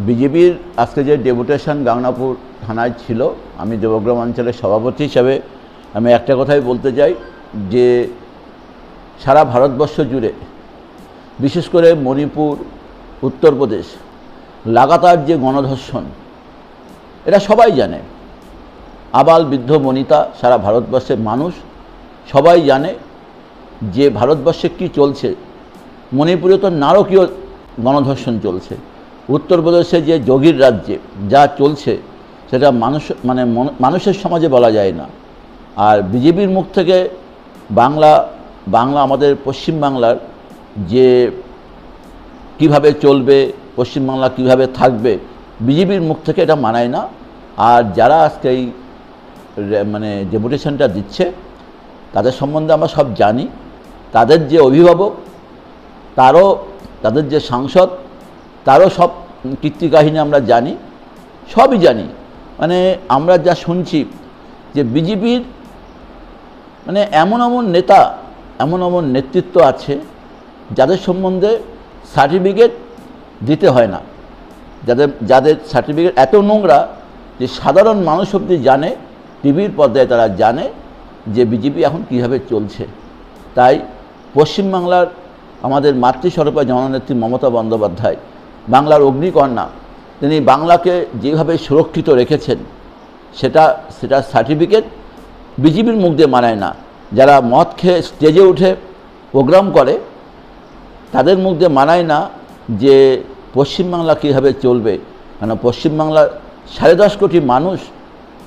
বিজেপির আজকে যে ডেপুটেশন গাংনাপুর থানায় ছিল, আমি দেবগ্রাম অঞ্চলের সভাপতি হিসাবে আমি একটা কথাই বলতে চাই যে সারা ভারতবর্ষ জুড়ে, বিশেষ করে মণিপুর, উত্তরপ্রদেশ লাগাতার যে গণধর্ষণ, এটা সবাই জানে। আবাল বৃদ্ধ বনিতা সারা ভারতবর্ষের মানুষ সবাই জানে যে ভারতবর্ষে কি চলছে। মণিপুরে তো নারকীয় গণধর্ষণ চলছে। উত্তরপ্রদেশে যে যোগীর রাজ্যে যা চলছে সেটা মানুষের সমাজে বলা যায় না। আর বিজেপির মুখ থেকে বাংলা আমাদের পশ্চিমবাংলার যে কিভাবে চলবে, পশ্চিমবাংলা কিভাবে থাকবে, বিজেপির মুখ থেকে এটা মানায় না। আর যারা আজকে এই ডেপুটেশনটা দিচ্ছে তাদের সম্বন্ধে আমরা সব জানি। তাদের যে অভিভাবক, তাদের যে সাংসদ, তারও সব কীর্তিকাহিনী আমরা জানি, সবই জানি। আমরা যা শুনছি যে বিজেপির এমন নেতা, এমন নেতৃত্ব আছে যাদের সম্বন্ধে সার্টিফিকেট দিতে হয় না, যাদের সার্টিফিকেট এত নোংরা যে সাধারণ মানুষ অবধি জানে, টিভির পর্দায় তারা জানে যে বিজেপি এখন কীভাবে চলছে। তাই পশ্চিমবাংলার আমাদের মাতৃস্বরূপা জননেত্রী মমতা বন্দ্যোপাধ্যায়, বাংলার অগ্নিকন্যা, তিনি বাংলাকে যেভাবে সুরক্ষিত রেখেছেন সেটা সার্টিফিকেট বিজেপির মুখ দিয়ে মানায় না। যারা মদ খেয়ে স্টেজে উঠে প্রোগ্রাম করে তাদের মুখ দিয়ে মানায় না যে পশ্চিমবাংলা কীভাবে চলবে। পশ্চিমবাংলার 10.5 কোটি মানুষ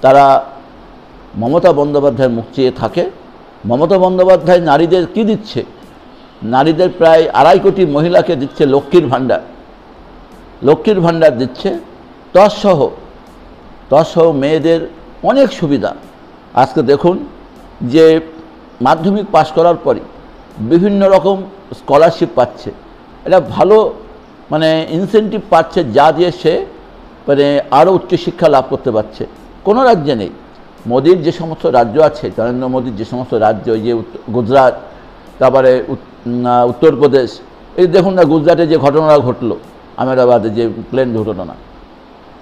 তারা মমতা বন্দ্যোপাধ্যায়ের মুখ চেয়ে থাকে। মমতা বন্দ্যোপাধ্যায় নারীদের কি দিচ্ছে? নারীদের প্রায় 2.5 কোটি মহিলাকে দিচ্ছে লক্ষ্মীর ভাণ্ডার দিচ্ছে, তৎসহ মেয়েদের অনেক সুবিধা। আজকে দেখুন যে মাধ্যমিক পাশ করার পরই বিভিন্ন রকম স্কলারশিপ পাচ্ছে, এটা ভালো ইনসেন্টিভ পাচ্ছে, যা দিয়ে সে আরও উচ্চশিক্ষা লাভ করতে পারছে। কোনো রাজ্যে নেই। মোদির যে সমস্ত রাজ্য আছে, নরেন্দ্র মোদির যে সমস্ত রাজ্য, যে গুজরাট, তারপরে উত্তরপ্রদেশ, এই দেখুন না গুজরাটে যে ঘটনাটা ঘটলো, আহমেদাবাদে যে প্লেন দুর্ঘটনা,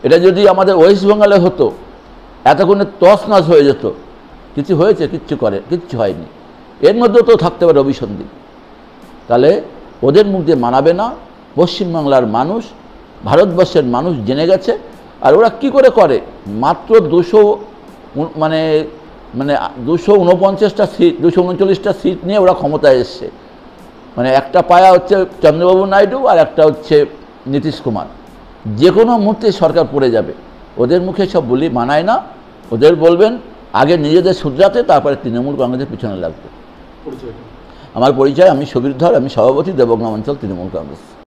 এটা যদি আমাদের ওয়েস্ট বেঙ্গলে হতো এতক্ষণে তছনছ হয়ে যেত। কিছু হয়েছে? কিচ্ছু হয়নি। এর মধ্যেও তো থাকতে পারে অভিসন্ধি। তাহলে ওদের মুখ দিয়ে মানাবে না। পশ্চিমবাংলার মানুষ, ভারতবর্ষের মানুষ জেনে গেছে। আর ওরা কি করে মাত্র 249টা সিট, 239টা সিট নিয়ে ওরা ক্ষমতায় এসছে। একটা পায়া হচ্ছে চন্দ্রবাবু নাইডু আর একটা হচ্ছে নীতিশ কুমার। যে কোনো মুহূর্তে সরকার পড়ে যাবে। ওদের মুখে সব বলি মানায় না। ওদের বলবেন আগে নিজেদের শুধরাতে, তারপরে তৃণমূল কংগ্রেসের পিছনে লাগবে। আমার পরিচয়, আমি সুবীর ধর, আমি সভাপতি, দেবগ্রাম অঞ্চল তৃণমূল কংগ্রেস।